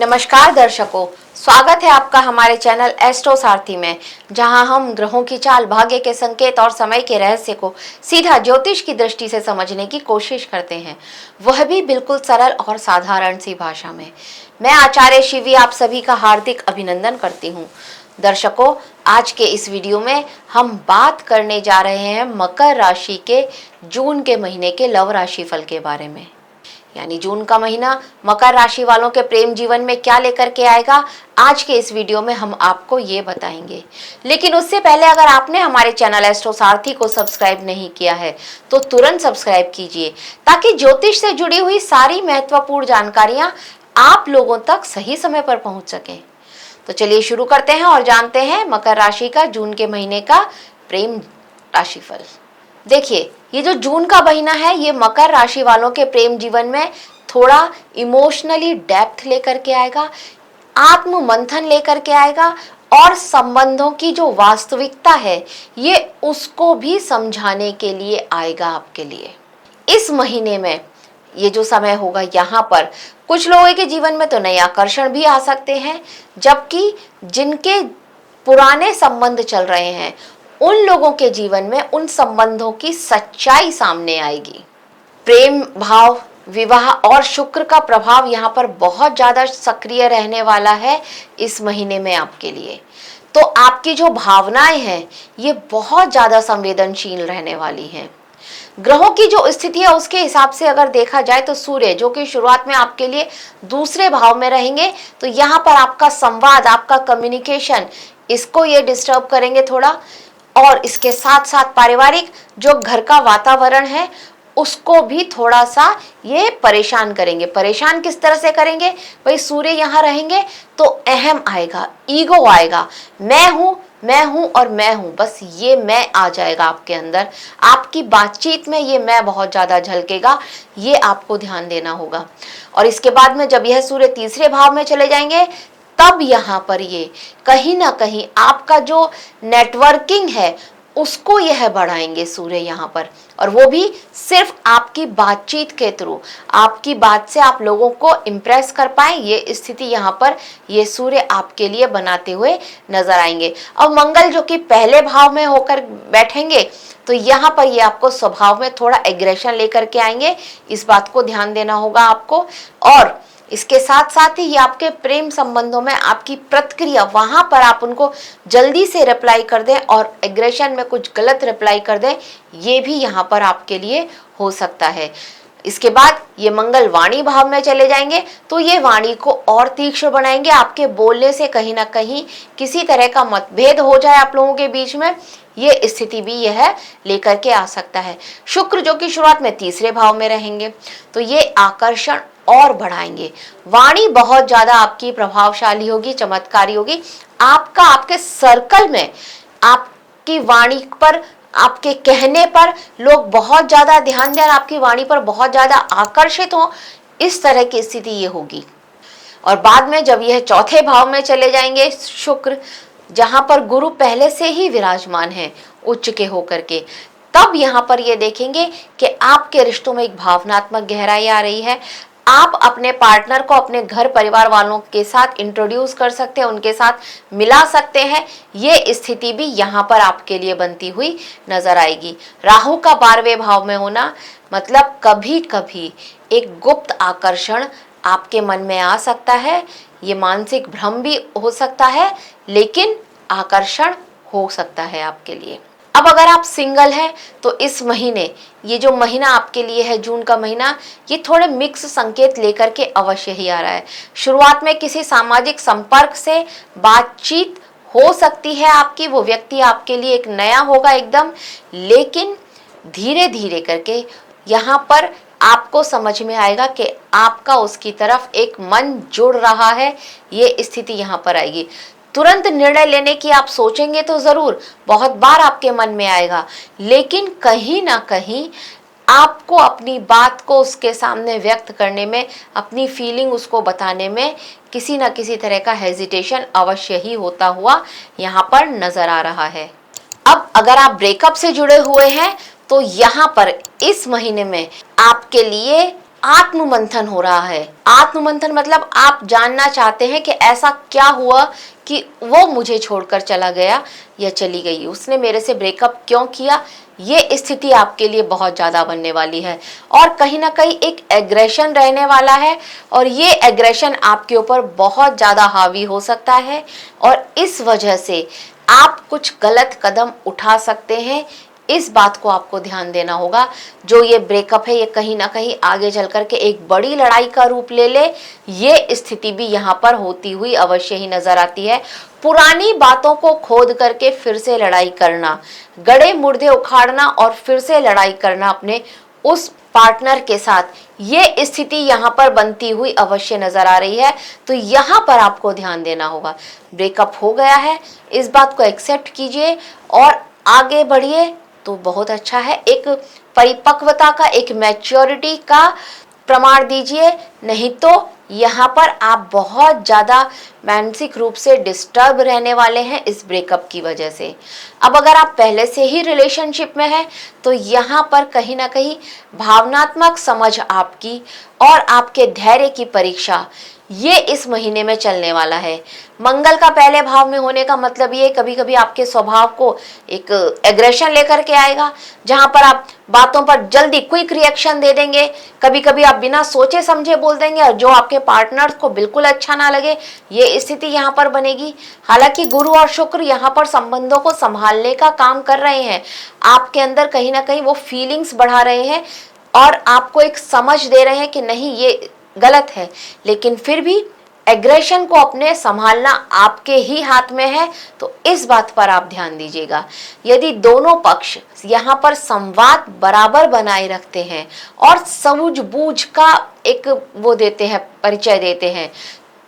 नमस्कार दर्शकों, स्वागत है आपका हमारे चैनल एस्ट्रो सारथी में, जहां हम ग्रहों की चाल, भाग्य के संकेत और समय के रहस्य को सीधा ज्योतिष की दृष्टि से समझने की कोशिश करते हैं, वह भी बिल्कुल सरल और साधारण सी भाषा में। मैं आचार्य शिवी आप सभी का हार्दिक अभिनंदन करती हूँ। दर्शकों, आज के इस वीडियो में हम बात करने जा रहे हैं मकर राशि के जून के महीने के लव राशि फल के बारे में। यानी जून का महीना मकर राशि वालों के प्रेम जीवन में क्या लेकर के आएगा, आज के इस वीडियो में हम आपको ये बताएंगे। लेकिन उससे पहले अगर आपने हमारे चैनल एस्ट्रो सारथी को सब्सक्राइब नहीं किया है तो तुरंत सब्सक्राइब कीजिए, ताकि ज्योतिष से जुड़ी हुई सारी महत्वपूर्ण जानकारियां आप लोगों तक सही समय पर पहुंच सके। तो चलिए शुरू करते हैं और जानते हैं मकर राशि का जून के महीने का प्रेम राशिफल। देखिए, ये जो जून का महीना है, ये मकर राशि वालों के प्रेम जीवन में थोड़ा इमोशनली डेप्थ लेकर के आएगा, आत्म मंथन लेकर के आएगा और संबंधों की जो वास्तविकता है ये उसको भी समझाने के लिए आएगा आपके लिए। इस महीने में ये जो समय होगा, यहाँ पर कुछ लोगों के जीवन में तो नए आकर्षण भी आ सकते हैं, जबकि जिनके पुराने संबंध चल रहे हैं उन लोगों के जीवन में उन संबंधों की सच्चाई सामने आएगी। प्रेम भाव, विवाह और शुक्र का प्रभाव यहाँ पर बहुत ज्यादा सक्रिय रहने वाला है इस महीने में आपके लिए। तो आपकी जो भावनाएं हैं ये बहुत ज्यादा संवेदनशील रहने वाली हैं। ग्रहों की जो स्थिति है उसके हिसाब से अगर देखा जाए तो सूर्य, जो कि शुरुआत में आपके लिए दूसरे भाव में रहेंगे, तो यहाँ पर आपका संवाद, आपका कम्युनिकेशन, इसको ये डिस्टर्ब करेंगे थोड़ा। और इसके साथ साथ पारिवारिक जो घर का वातावरण है उसको भी थोड़ा सा ये परेशान करेंगे। परेशान किस तरह से करेंगे भाई, सूर्य यहाँ रहेंगे तो अहम आएगा, ईगो आएगा, मैं हूं और मैं हूं, बस ये मैं आ जाएगा आपके अंदर। आपकी बातचीत में ये मैं बहुत ज्यादा झलकेगा, ये आपको ध्यान देना होगा। और इसके बाद में जब यह सूर्य तीसरे भाव में चले जाएंगे, तब यहाँ पर ये कहीं ना कहीं आपका जो नेटवर्किंग है उसको यह बढ़ाएंगे सूर्य यहाँ पर, और वो भी सिर्फ आपकी बातचीत के थ्रू, आपकी बात से आप लोगों को इम्प्रेस कर पाए, ये स्थिति यहाँ पर ये सूर्य आपके लिए बनाते हुए नजर आएंगे। अब मंगल जो कि पहले भाव में होकर बैठेंगे, तो यहाँ पर ये आपको स्वभाव में थोड़ा एग्रेशन लेकर के आएंगे, इस बात को ध्यान देना होगा आपको। और इसके साथ साथ ही ये आपके प्रेम संबंधों में आपकी प्रतिक्रिया, वहां पर आप उनको जल्दी से रिप्लाई कर दें और एग्रेशन में कुछ गलत रिप्लाई कर दें, ये भी यहाँ पर आपके लिए हो सकता है। इसके बाद ये मंगल वाणी भाव में चले जाएंगे, तो ये वाणी को और तीक्ष्ण बनाएंगे। आपके बोलने से कहीं ना कहीं किसी तरह का मतभेद हो जाए आप लोगों के बीच में, ये स्थिति भी यह लेकर के आ सकता है। शुक्र जो कि शुरुआत में तीसरे भाव में रहेंगे, तो ये आकर्षण और बढ़ाएंगे। वाणी बहुत ज्यादा आपकी प्रभावशाली होगी, चमत्कारी होगी। आपका आपके सर्कल में आपकी वाणी पर, आपके कहने पर लोग बहुत ज्यादा ध्यान दें, आपकी वाणी पर बहुत ज्यादा आकर्षित हो, इस तरह की स्थिति ये होगी। और बाद में जब यह चौथे भाव में चले जाएंगे शुक्र, जहां पर गुरु पहले से ही विराजमान है उच्च के होकर के, तब यहाँ पर ये देखेंगे कि आपके रिश्तों में एक भावनात्मक गहराई आ रही है। आप अपने पार्टनर को अपने घर परिवार वालों के साथ इंट्रोड्यूस कर सकते हैं, उनके साथ मिला सकते हैं, ये स्थिति भी यहाँ पर आपके लिए बनती हुई नजर आएगी। राहु का 12वें भाव में होना मतलब कभी कभी एक गुप्त आकर्षण आपके मन में आ सकता है। ये मानसिक भ्रम भी हो सकता है, लेकिन आकर्षण हो सकता है आपके लिए। अब अगर आप सिंगल हैं तो इस महीने, ये जो महीना आपके लिए है जून का महीना, ये थोड़े मिक्स संकेत लेकर के अवश्य ही आ रहा है। शुरुआत में किसी सामाजिक संपर्क से बातचीत हो सकती है आपकी, वो व्यक्ति आपके लिए एक नया होगा एकदम, लेकिन धीरे धीरे करके यहाँ पर आपको समझ में आएगा कि आपका उसकी तरफ एक मन जुड़ रहा है, ये स्थिति यहाँ पर आएगी। तुरंत निर्णय लेने की आप सोचेंगे तो जरूर, बहुत बार आपके मन में आएगा, लेकिन कहीं ना कहीं आपको अपनी बात को उसके सामने व्यक्त करने में, अपनी फीलिंग उसको बताने में किसी ना किसी तरह का हेजिटेशन अवश्य ही होता हुआ यहाँ पर नजर आ रहा है। अब अगर आप ब्रेकअप से जुड़े हुए हैं तो यहाँ पर इस महीने में आपके लिए आत्ममंथन हो रहा है। आत्ममंथन मतलब आप जानना चाहते हैं कि ऐसा क्या हुआ कि वो मुझे छोड़कर चला गया या चली गई, उसने मेरे से ब्रेकअप क्यों किया। ये स्थिति आपके लिए बहुत ज़्यादा बनने वाली है और कहीं ना कहीं एक एग्रेशन रहने वाला है और ये एग्रेशन आपके ऊपर बहुत ज़्यादा हावी हो सकता है और इस वजह से आप कुछ गलत कदम उठा सकते हैं। इस बात को आपको ध्यान देना होगा। जो ये ब्रेकअप है ये कहीं ना कहीं आगे चल करके एक बड़ी लड़ाई का रूप ले ले, ये स्थिति भी यहाँ पर होती हुई अवश्य ही नजर आती है। पुरानी बातों को खोद करके फिर से लड़ाई करना, गड़े मुर्दे उखाड़ना और फिर से लड़ाई करना अपने उस पार्टनर के साथ, ये स्थिति यहाँ पर बनती हुई अवश्य नजर आ रही है। तो यहाँ पर आपको ध्यान देना होगा। ब्रेकअप हो गया है, इस बात को एक्सेप्ट कीजिए और आगे बढ़िए तो बहुत अच्छा है। एक परिपक्वता का, एक मैच्योरिटी का प्रमाण दीजिए, नहीं तो यहाँ पर आप बहुत ज़्यादा मानसिक रूप से डिस्टर्ब रहने वाले हैं इस ब्रेकअप की वजह से। अब अगर आप पहले से ही रिलेशनशिप में हैं तो यहाँ पर कहीं ना कहीं भावनात्मक समझ आपकी और आपके धैर्य की परीक्षा ये इस महीने में चलने वाला है। मंगल का पहले भाव में होने का मतलब ये कभी कभी आपके स्वभाव को एक एग्रेशन लेकर के आएगा, जहां पर आप बातों पर जल्दी क्विक रिएक्शन दे देंगे, कभी कभी आप बिना सोचे समझे बोल देंगे और जो आपके पार्टनर्स को बिल्कुल अच्छा ना लगे, ये स्थिति यहाँ पर बनेगी। हालांकि गुरु और शुक्र यहाँ पर संबंधों को संभालने का काम कर रहे हैं, आपके अंदर कहीं ना कहीं वो फीलिंग्स बढ़ा रहे हैं और आपको एक समझ दे रहे हैं कि नहीं ये गलत है, लेकिन फिर भी एग्रेशन को अपने संभालना आपके ही हाथ में है। तो इस बात पर आप ध्यान दीजिएगा। यदि दोनों पक्ष यहाँ पर संवाद बराबर बनाए रखते हैं और सूझबूझ का एक वो देते हैं, परिचय देते हैं,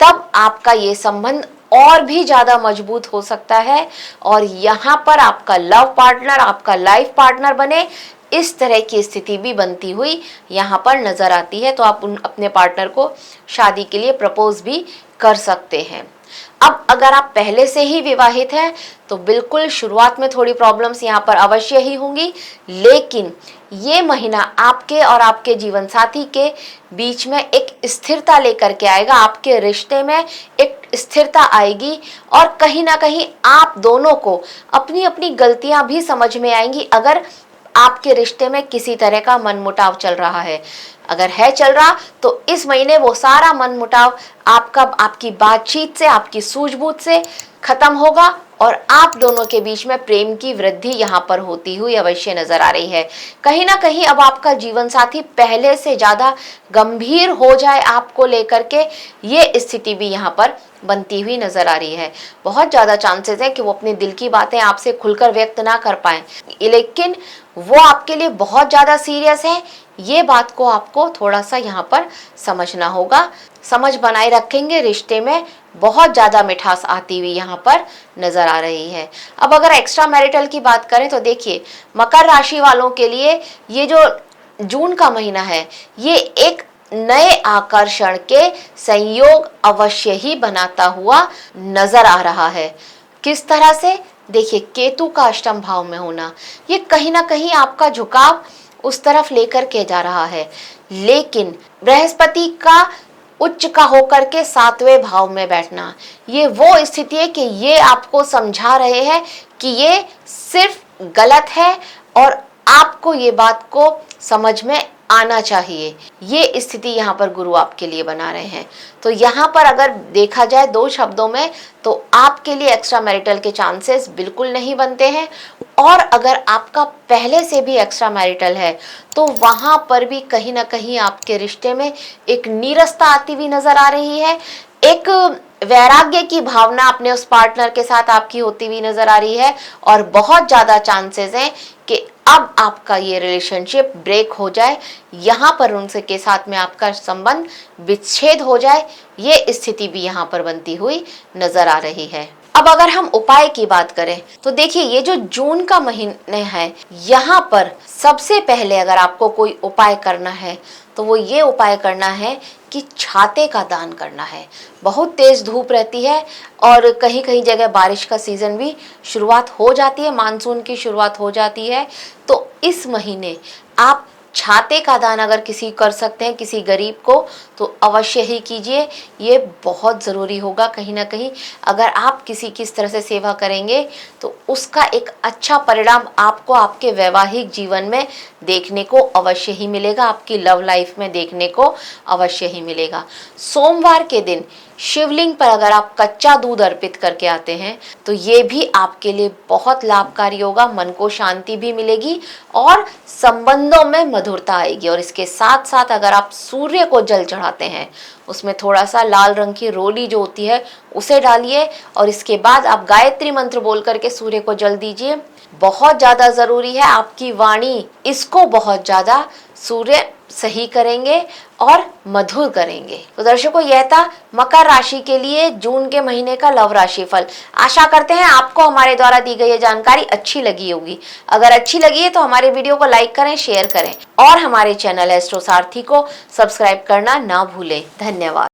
तब आपका ये संबंध और भी ज्यादा मजबूत हो सकता है और यहाँ पर आपका लव पार्टनर, आपका लाइफ पार्टनर बने, इस तरह की स्थिति भी बनती हुई यहाँ पर नजर आती है। तो आप अपने पार्टनर को शादी के लिए प्रपोज भी कर सकते हैं। अब अगर आप पहले से ही विवाहित हैं तो बिल्कुल शुरुआत में थोड़ी प्रॉब्लम्स यहाँ पर अवश्य ही होंगी, लेकिन ये महीना आपके और आपके जीवन साथी के बीच में एक स्थिरता लेकर के आएगा। आपके रिश्ते में एक स्थिरता आएगी और कहीं ना कहीं आप दोनों को अपनी अपनी गलतियां भी समझ में आएंगी। अगर आपके रिश्ते में किसी तरह का मनमुटाव चल रहा है, अगर है चल रहा, तो इस महीने वो सारा मनमुटाव आपकी बातचीत से, आपकी सूझबूझ से खत्म होगा और आप दोनों के बीच में प्रेम की वृद्धि यहाँ पर होती हुई अवश्य नजर आ रही है। कहीं ना कहीं अब आपका जीवन साथी पहले से ज्यादा गंभीर हो जाए आपको लेकर के, ये स्थिति भी यहाँ पर बनती हुई नजर आ रही है। बहुत ज्यादा चांसेस है कि वो अपने दिल की बातें आपसे खुलकर व्यक्त ना कर पाए, लेकिन वो आपके लिए बहुत ज्यादा सीरियस है। ये बात को आपको थोड़ा सा यहाँ पर समझना होगा। समझ बनाए रखेंगे, रिश्ते में बहुत ज्यादा मिठास आती हुई यहाँ पर नजर आ रही है। अब अगर एक्स्ट्रा मैरिटल की बात करें तो देखिए, मकर राशि वालों के लिए ये जो जून का महीना है ये एक नए आकर्षण के संयोग अवश्य ही बनाता हुआ नजर आ रहा है। किस तरह से? देखिए, केतु का अष्टम भाव में होना ये कहीं ना कहीं आपका झुकाव उस तरफ लेकर के जा रहा है, लेकिन बृहस्पति का उच्च का होकर के 7वें भाव में बैठना ये वो स्थिति है कि ये आपको समझा रहे हैं कि ये सिर्फ गलत है और आपको ये बात को समझ में आना चाहिए। ये स्थिति यहाँ पर गुरु आपके लिए बना रहे हैं। तो यहाँ पर अगर देखा जाए दो शब्दों में तो आपके लिए एक्स्ट्रा मैरिटल के चांसेस बिल्कुल नहीं बनते हैं, और अगर आपका पहले से भी एक्स्ट्रा मैरिटल है तो वहां पर भी कहीं ना कहीं आपके रिश्ते में एक नीरसता आती हुई नजर आ रही है। एक वैराग्य की भावना अपने उस पार्टनर के साथ आपकी होती हुई नजर आ रही है और बहुत ज्यादा चांसेस हैं कि अब आपका ये रिलेशनशिप ब्रेक हो जाए, यहाँ पर उनसे के साथ में आपका संबंध विच्छेद हो जाए। ये स्थिति भी यहाँ पर बनती हुई नजर आ रही है। अब अगर हम उपाय की बात करें तो देखिए, ये जो जून का महीने है यहाँ पर सबसे पहले अगर आपको कोई उपाय करना है तो वो ये उपाय करना है कि छाते का दान करना है। बहुत तेज धूप रहती है और कहीं कहीं जगह बारिश का सीजन भी शुरुआत हो जाती है, मानसून की शुरुआत हो जाती है। तो इस महीने आप छाते का दान अगर किसी कर सकते हैं किसी गरीब को तो अवश्य ही कीजिए। ये बहुत ज़रूरी होगा कहीं ना कहीं। अगर आप किसी की इस तरह से सेवा करेंगे तो उसका एक अच्छा परिणाम आपको आपके वैवाहिक जीवन में देखने को अवश्य ही मिलेगा, आपकी लव लाइफ में देखने को अवश्य ही मिलेगा। सोमवार के दिन शिवलिंग पर अगर आप कच्चा दूध अर्पित करके आते हैं तो ये भी आपके लिए बहुत लाभकारी होगा। मन को शांति भी मिलेगी और संबंधों में मधुरता आएगी। और इसके साथ साथ अगर आप सूर्य को जल चढ़ाते हैं, उसमें थोड़ा सा लाल रंग की रोली जो होती है उसे डालिए और इसके बाद आप गायत्री मंत्र बोल करके सूर्य को जल दीजिए। बहुत ज़्यादा ज़रूरी है, आपकी वाणी इसको बहुत ज़्यादा सूर्य सही करेंगे और मधुर करेंगे। तो दर्शकों, यह था मकर राशि के लिए जून के महीने का लव राशि फल। आशा करते हैं आपको हमारे द्वारा दी गई ये जानकारी अच्छी लगी होगी। अगर अच्छी लगी है तो हमारे वीडियो को लाइक करें, शेयर करें और हमारे चैनल एस्ट्रो सारथी को सब्सक्राइब करना ना भूलें। धन्यवाद।